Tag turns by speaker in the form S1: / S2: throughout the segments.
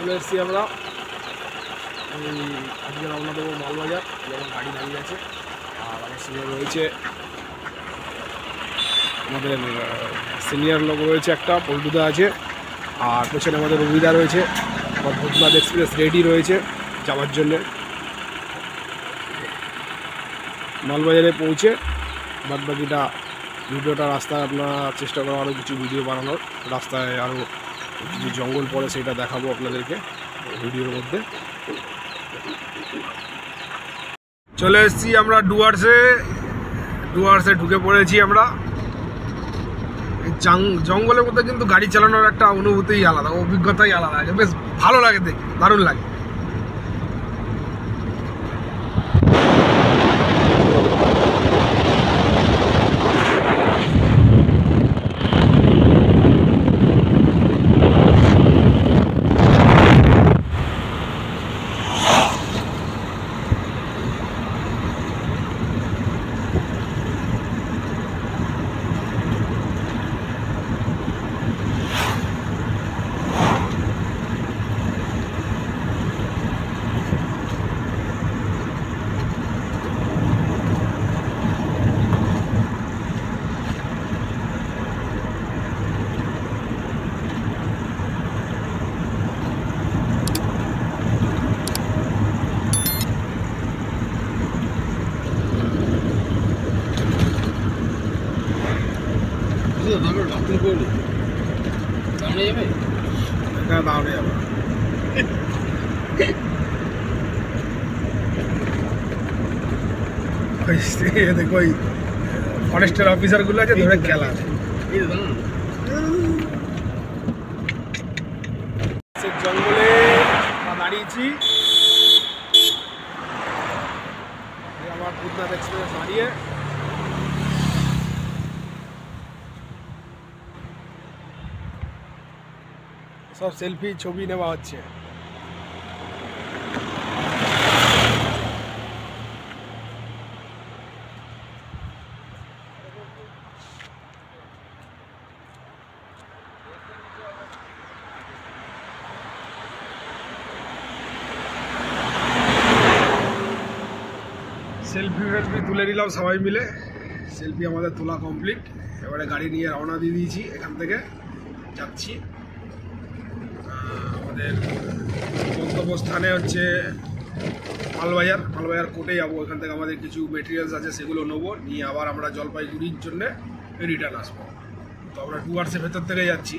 S1: চলে এসেছি আমরা আজকে রওনা দেবো মালবাজার। যেমন গাড়ি দাঁড়িয়ে আছে আর আমার সঙ্গে রয়েছে আমাদের সিনিয়র লোক রয়েছে, একটা পল্টুদা আছে, আর পেছনে আমাদের রবিদা রয়েছে। আবার ভূতনাথ এক্সপ্রেস রেডি রয়েছে যাওয়ার জন্যে। মালবাজারে পৌঁছে বাদবাকিটা ভিডিওটা রাস্তায় আপনারা চেষ্টা করো আরও কিছু ভিডিও বানানোর, রাস্তায় আরও কিছু জঙ্গল পড়ে সেটা দেখাবো আপনাদেরকে ভিডিওর মধ্যে। চলে এসেছি আমরা ডুয়ার্সে ঢুকে পড়েছি আমরা। জঙ্গলের মধ্যে কিন্তু গাড়ি চালানোর একটা অনুভূতিই আলাদা, অভিজ্ঞতাই আলাদা, বেশ ভালো লাগে, দেখে দারুণ লাগে। দেখো ফরেস্টের অফিসার গুলো আছে, ধরে খেলা জঙ্গলে দাঁড়িয়েছি। আমার ভূতনাথ এক্সপ্রেস দাঁড়িয়ে সব সেলফি ছবি নেওয়া হচ্ছে। সেলফি তুলে নিলাম সবাই মিলে। সেলফি আমাদের তোলা কমপ্লিট। এবারে গাড়ি নিয়ে রওনা দিয়ে দিয়েছি, এখান থেকে যাচ্ছি। আমাদের গন্তব্যস্থানে হচ্ছে মালবাজার কোর্টে যাবো। এখান থেকে আমাদের কিছু মেটেরিয়ালস আছে, সেগুলো নেবো, নিয়ে আবার আমরা জলপাইগুড়ির জন্যে রিটার্ন আসবো। তো আমরা ডুয়ার্সের ভেতর থেকে যাচ্ছি।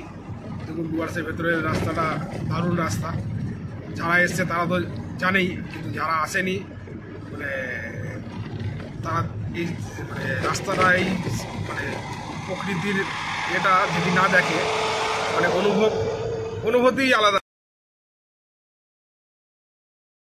S1: দেখুন ডুয়ার্সের ভেতরের রাস্তাটা দারুণ রাস্তা। যারা এসছে তারা তো জানেই, কিন্তু যারা আসেনি মানে তারা এই রাস্তাটা এই প্রকৃতির এটা যদি না দেখে অনুভূতিই আলাদা।